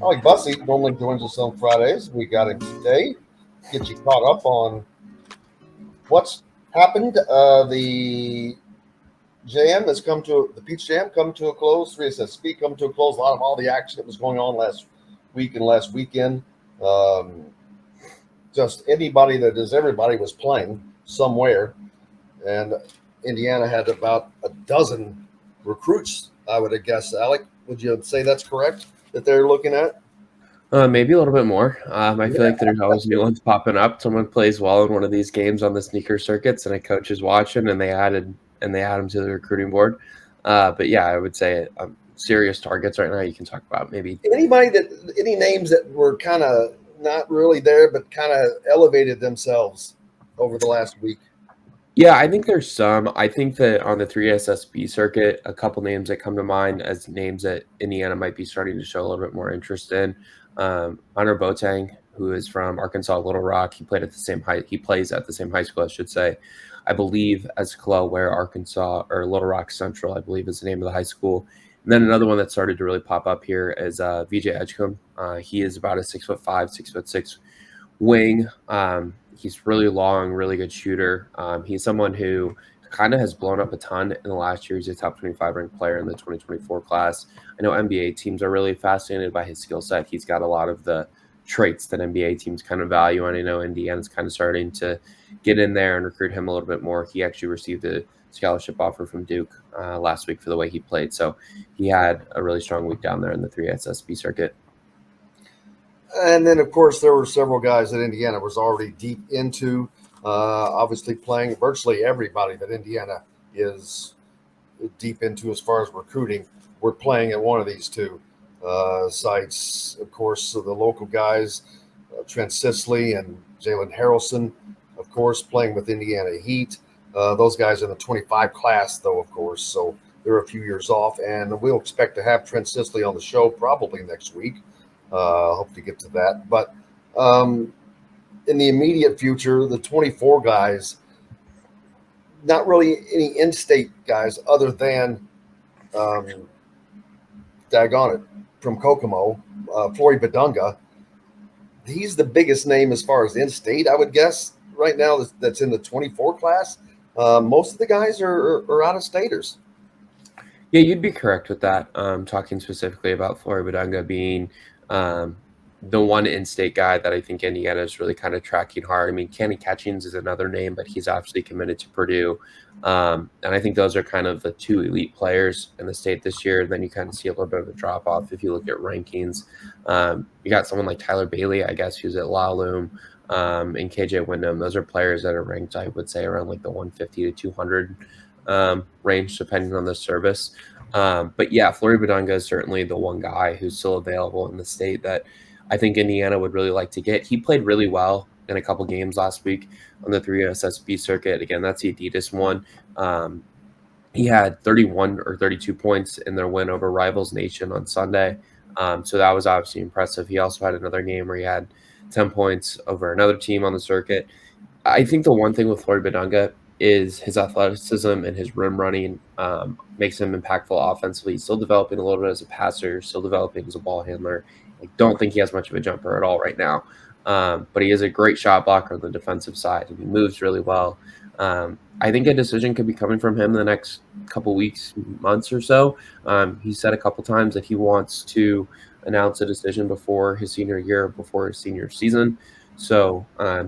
Alec Busse normally joins us on Fridays. We got him today. Get you caught up on what's happened. The Jam has come to the Peach Jam come to a close. 3SSB come to a close. A lot of all the action that was going on last week and last weekend. Um, just anybody that is everybody was playing somewhere, and Indiana had about a dozen recruits. I would have guessed. Alec, would you say that's correct that they're looking at? Maybe a little bit more. I feel Yeah. like there's always new ones popping up. Someone plays well in one of these games on the sneaker circuits, and a coach is watching, and they add him to the recruiting board. But yeah, I would say serious targets right now. You can talk about maybe. Any names that were kind of not really there, but kind of elevated themselves over the last week. Yeah, I think there's some. I think that on the 3SSB circuit, a couple names that come to mind as names that Indiana might be starting to show a little bit more interest in. Honor Boateng, who is from Arkansas Little Rock, he played at the same high. He plays at the same high school, I should say. I believe as Kalel, where Arkansas or Little Rock Central, I believe is the name of the high school. And then another one that started to really pop up here is VJ Edgecombe. He is about a 6'5", 6'6" wing. He's really long, really good shooter. He's someone who kind of has blown up a ton in the last year. He's a top 25 ranked player in the 2024 class. I know NBA teams are really fascinated by his skill set. He's got a lot of the traits that NBA teams kind of value, and I know Indiana's kind of starting to get in there and recruit him a little bit more. He actually received a scholarship offer from Duke last week for the way he played, so he had a really strong week down there in the 3SSB circuit. And then, of course, there were several guys that Indiana was already deep into. Obviously, playing virtually everybody that Indiana is deep into as far as recruiting. We're playing at one of these two sites. Of course, so the local guys, Trent Sisley and Jalen Harrelson, of course, playing with Indiana Heat. Those guys in the 25 class, though, of course, so they're a few years off. And we'll expect to have Trent Sisley on the show probably next week. Hope to get to that. But in the immediate future, the 24 guys, not really any in-state guys other than daggone it, from Kokomo, Flory Badunga. He's the biggest name as far as in-state, I would guess, right now that's in the 24 class. Most of the guys are out-of-staters. Yeah, you'd be correct with that. Talking specifically about Flory Badunga being the one in-state guy that I think Indiana is really kind of tracking hard. I mean, Kenny Catchings is another name, but he's obviously committed to Purdue. And I think those are kind of the two elite players in the state this year. And then you kind of see a little bit of a drop-off if you look at rankings. You got someone like Tyler Bailey, I guess, who's at La Lume, and KJ Wyndham. Those are players that are ranked, I would say, around like the 150 to 200 range, depending on the service. But yeah, Flory Badunga is certainly the one guy who's still available in the state that I think Indiana would really like to get. He played really well in a couple games last week on the 3SSB circuit. Again, that's the Adidas one. He had 31 or 32 points in their win over Rivals Nation on Sunday. So that was obviously impressive. He also had another game where he had 10 points over another team on the circuit. I think the one thing with Flory Badunga is his athleticism and his rim running makes him impactful offensively. He's still developing a little bit as a passer, still developing as a ball handler. I don't think he has much of a jumper at all right now, but he is a great shot blocker on the defensive side, and he moves really well. I think a decision could be coming from him in the next couple weeks, months or so. He said a couple times that he wants to announce a decision before his senior year, before his senior season. So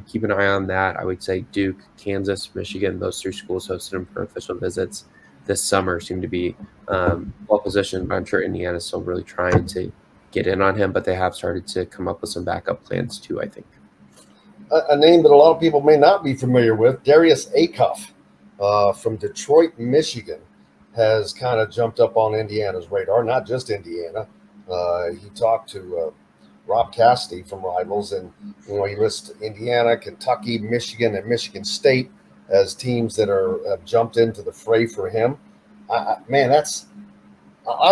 keep an eye on that. I would say Duke, Kansas, Michigan, those three schools hosted him for official visits this summer seem to be well positioned. But I'm sure Indiana's still really trying to get in on him, but they have started to come up with some backup plans too, I think. A name that a lot of people may not be familiar with, Darius Acuff from Detroit, Michigan, has kind of jumped up on Indiana's radar, not just Indiana. He talked to Rob Cassidy from Rivals, and he lists Indiana, Kentucky, Michigan, and Michigan State as teams that have jumped into the fray for him. I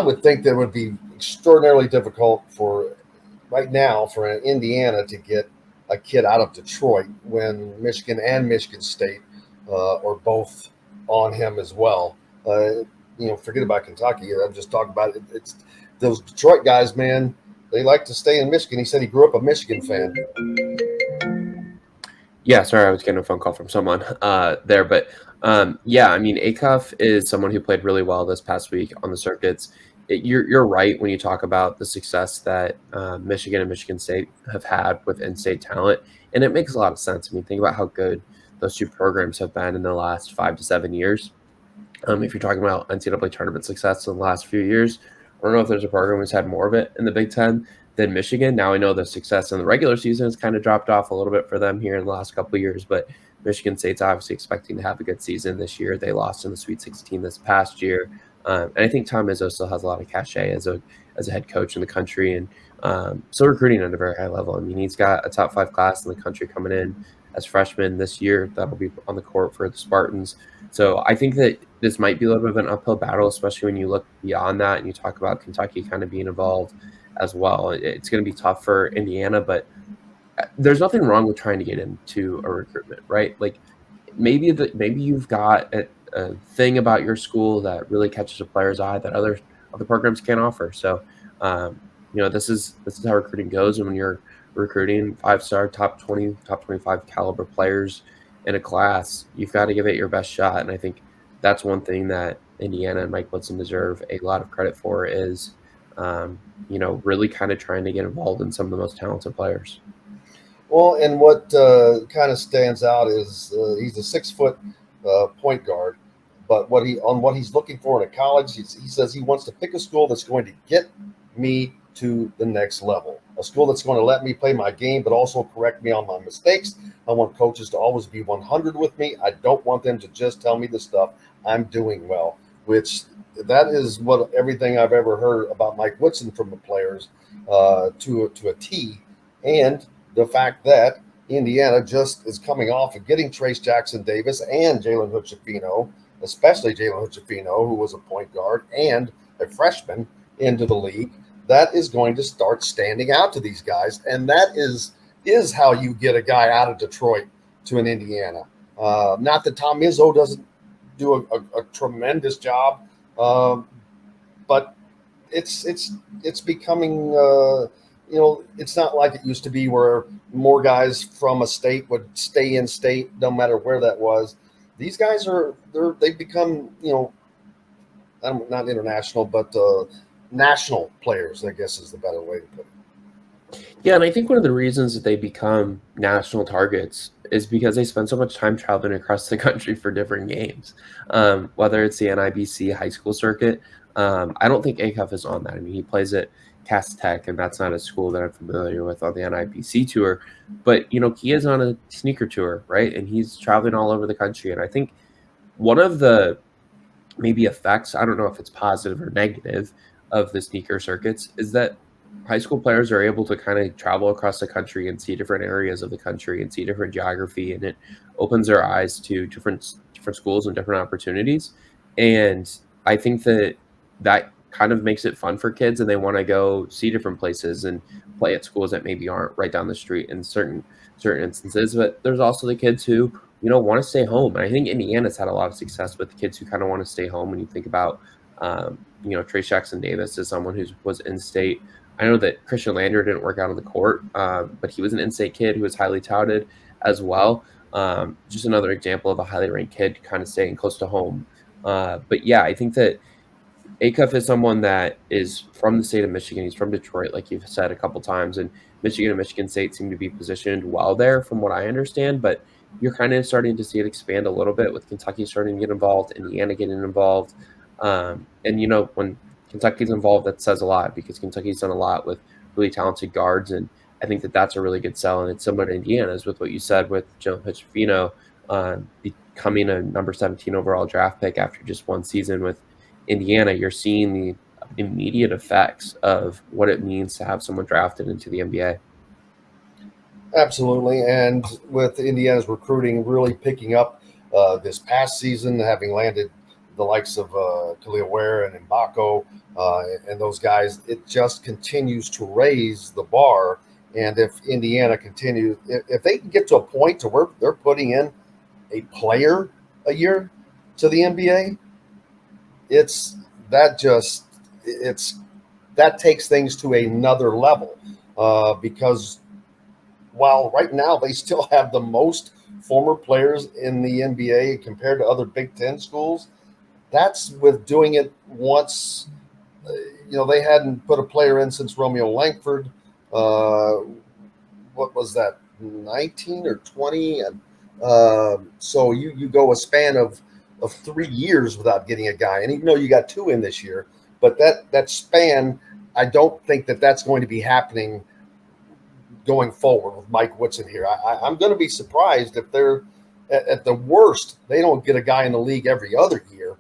would think that it would be extraordinarily difficult for right now for Indiana to get a kid out of Detroit when Michigan and Michigan State are both on him as well. Forget about Kentucky. I'm just talking about it. It's those Detroit guys, man. they like to stay in Michigan. He said he grew up a Michigan fan. Yeah, sorry, I was getting a phone call from someone there, but yeah, I mean, Acuff is someone who played really well this past week on the circuits. You're right when you talk about the success that Michigan and Michigan State have had with in-state talent, and it makes a lot of sense. I mean, think about how good those two programs have been in the last 5 to 7 years. If you're talking about NCAA tournament success in the last few years, I don't know if there's a program who's had more of it in the Big Ten than Michigan. Now I know the success in the regular season has kind of dropped off a little bit for them here in the last couple of years, but Michigan State's obviously expecting to have a good season this year. They lost in the Sweet 16 this past year, and I think Tom Izzo still has a lot of cachet as a head coach in the country, and still recruiting at a very high level. I mean, he's got a top 5 class in the country coming in as freshmen this year that'll be on the court for the Spartans. So I think that this might be a little bit of an uphill battle, especially when you look beyond that and you talk about Kentucky kind of being involved as well. It's going to be tough for Indiana, but there's nothing wrong with trying to get into a recruitment, right? Like maybe you've got a thing about your school that really catches a player's eye that other programs can't offer. So, this is how recruiting goes, and when you're recruiting 5-star, top 20, top 25 caliber players in a class, you've got to give it your best shot. And I think that's one thing that Indiana and Mike Woodson deserve a lot of credit for is, really kind of trying to get involved in some of the most talented players. Well, and what kind of stands out is he's a 6 foot point guard, but what he's looking for in a college, he says he wants to pick a school that's going to get me to the next level, a school that's going to let me play my game, but also correct me on my mistakes. I want coaches to always be 100 with me. I don't want them to just tell me the stuff I'm doing well, which that is what everything I've ever heard about Mike Woodson from the players to a T. And the fact that Indiana just is coming off of getting Trace Jackson Davis and Jalen Hood-Schifino, especially Jalen Hood-Schifino, who was a point guard and a freshman into the league, that is going to start standing out to these guys. And that is how you get a guy out of Detroit to an Indiana. Not that Tom Izzo doesn't do a tremendous job, but it's becoming it's not like it used to be where more guys from a state would stay in state no matter where that was. These guys they've become not international but national players, I guess is the better way to put it. Yeah, and I think one of the reasons that they become national targets is because they spend so much time traveling across the country for different games. Whether it's the NIBC high school circuit, I don't think Acuff is on that. I mean, he plays at Cass Tech, and that's not a school that I'm familiar with on the NIBC tour. But, he is on a sneaker tour, right? And he's traveling all over the country. And I think one of the maybe effects, I don't know if it's positive or negative, of the sneaker circuits is that high school players are able to kind of travel across the country and see different areas of the country and see different geography, and it opens their eyes to different schools and different opportunities. And I think that kind of makes it fun for kids, and they want to go see different places and play at schools that maybe aren't right down the street in certain instances. But there's also the kids who want to stay home, and I think Indiana's had a lot of success with the kids who kind of want to stay home. When you think about Trace Jackson Davis is someone who was in state. I know that Christian Lander didn't work out on the court, but he was an in-state kid who was highly touted as well. Just another example of a highly ranked kid kind of staying close to home. But yeah, I think that Acuff is someone that is from the state of Michigan. He's from Detroit, like you've said a couple times, and Michigan and Michigan State seem to be positioned well there from what I understand, but you're kind of starting to see it expand a little bit with Kentucky starting to get involved, Indiana getting involved. And, when Kentucky's involved, that says a lot because Kentucky's done a lot with really talented guards, and I think that that's a really good sell. And it's similar to Indiana's with what you said with Joe Hood-Schifino becoming a number 17 overall draft pick after just one season with Indiana. You're seeing the immediate effects of what it means to have someone drafted into the NBA. Absolutely. And with Indiana's recruiting really picking up this past season, having landed the likes of Khalil Ware and Mbako and those guys, it just continues to raise the bar. And if Indiana continues, if they can get to a point to where they're putting in a player a year to the NBA, it's that takes things to another level because while right now they still have the most former players in the NBA compared to other Big Ten schools, that's with doing it once. They hadn't put a player in since Romeo Langford. Uh, what was that, 19 or 20? And so you go a span of 3 years without getting a guy. And even though you got two in this year, but that span, I don't think that's going to be happening going forward with Mike Woodson here. I'm going to be surprised if they're at the worst they don't get a guy in the league every other year,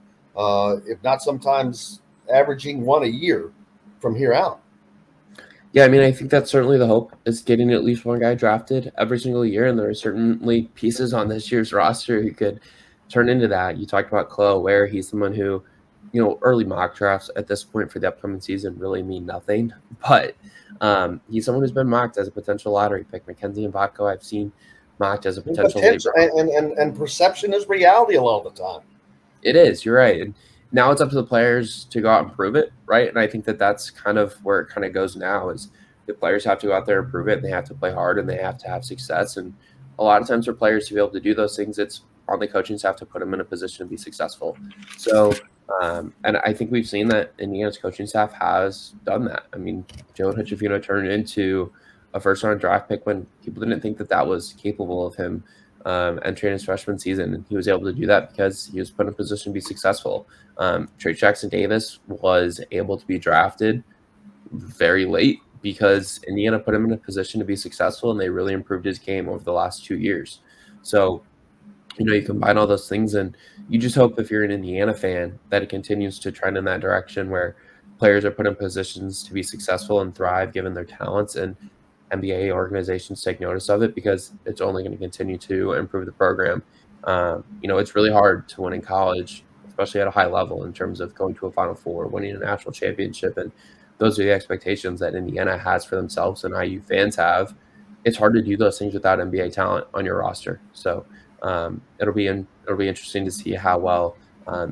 if not sometimes averaging one a year from here out. Yeah, I mean, I think that's certainly the hope, is getting at least one guy drafted every single year, and there are certainly pieces on this year's roster who could turn into that. You talked about Chloe Ware. He's someone who, early mock drafts at this point for the upcoming season really mean nothing, but he's someone who's been mocked as a potential lottery pick. Mackenzie Mbako, I've seen mocked as a And potential late potential round. and perception is reality a lot of the time. It is. You're right. And now it's up to the players to go out and prove it, right? And I think that's kind of where it kind of goes now, is the players have to go out there and prove it, and they have to play hard, and they have to have success. And a lot of times for players to be able to do those things, it's on the coaching staff to put them in a position to be successful. So, and I think we've seen that Indiana's coaching staff has done that. I mean, Joe Hitchafino turned into a first-round draft pick when people didn't think that was capable of him entering his freshman season. And he was able to do that because he was put in a position to be successful. Trey Jackson Davis was able to be drafted very late because Indiana put him in a position to be successful, and they really improved his game over the last 2 years. So, you combine all those things, and you just hope, if you're an Indiana fan, that it continues to trend in that direction where players are put in positions to be successful and thrive given their talents, and NBA organizations take notice of it, because it's only going to continue to improve the program. It's really hard to win in college, especially at a high level, in terms of going to a Final Four, winning a national championship, and those are the expectations that Indiana has for themselves and IU fans have. It's hard to do those things without NBA talent on your roster. So it'll be interesting to see how well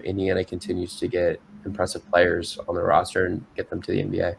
Indiana continues to get impressive players on the roster and get them to the NBA.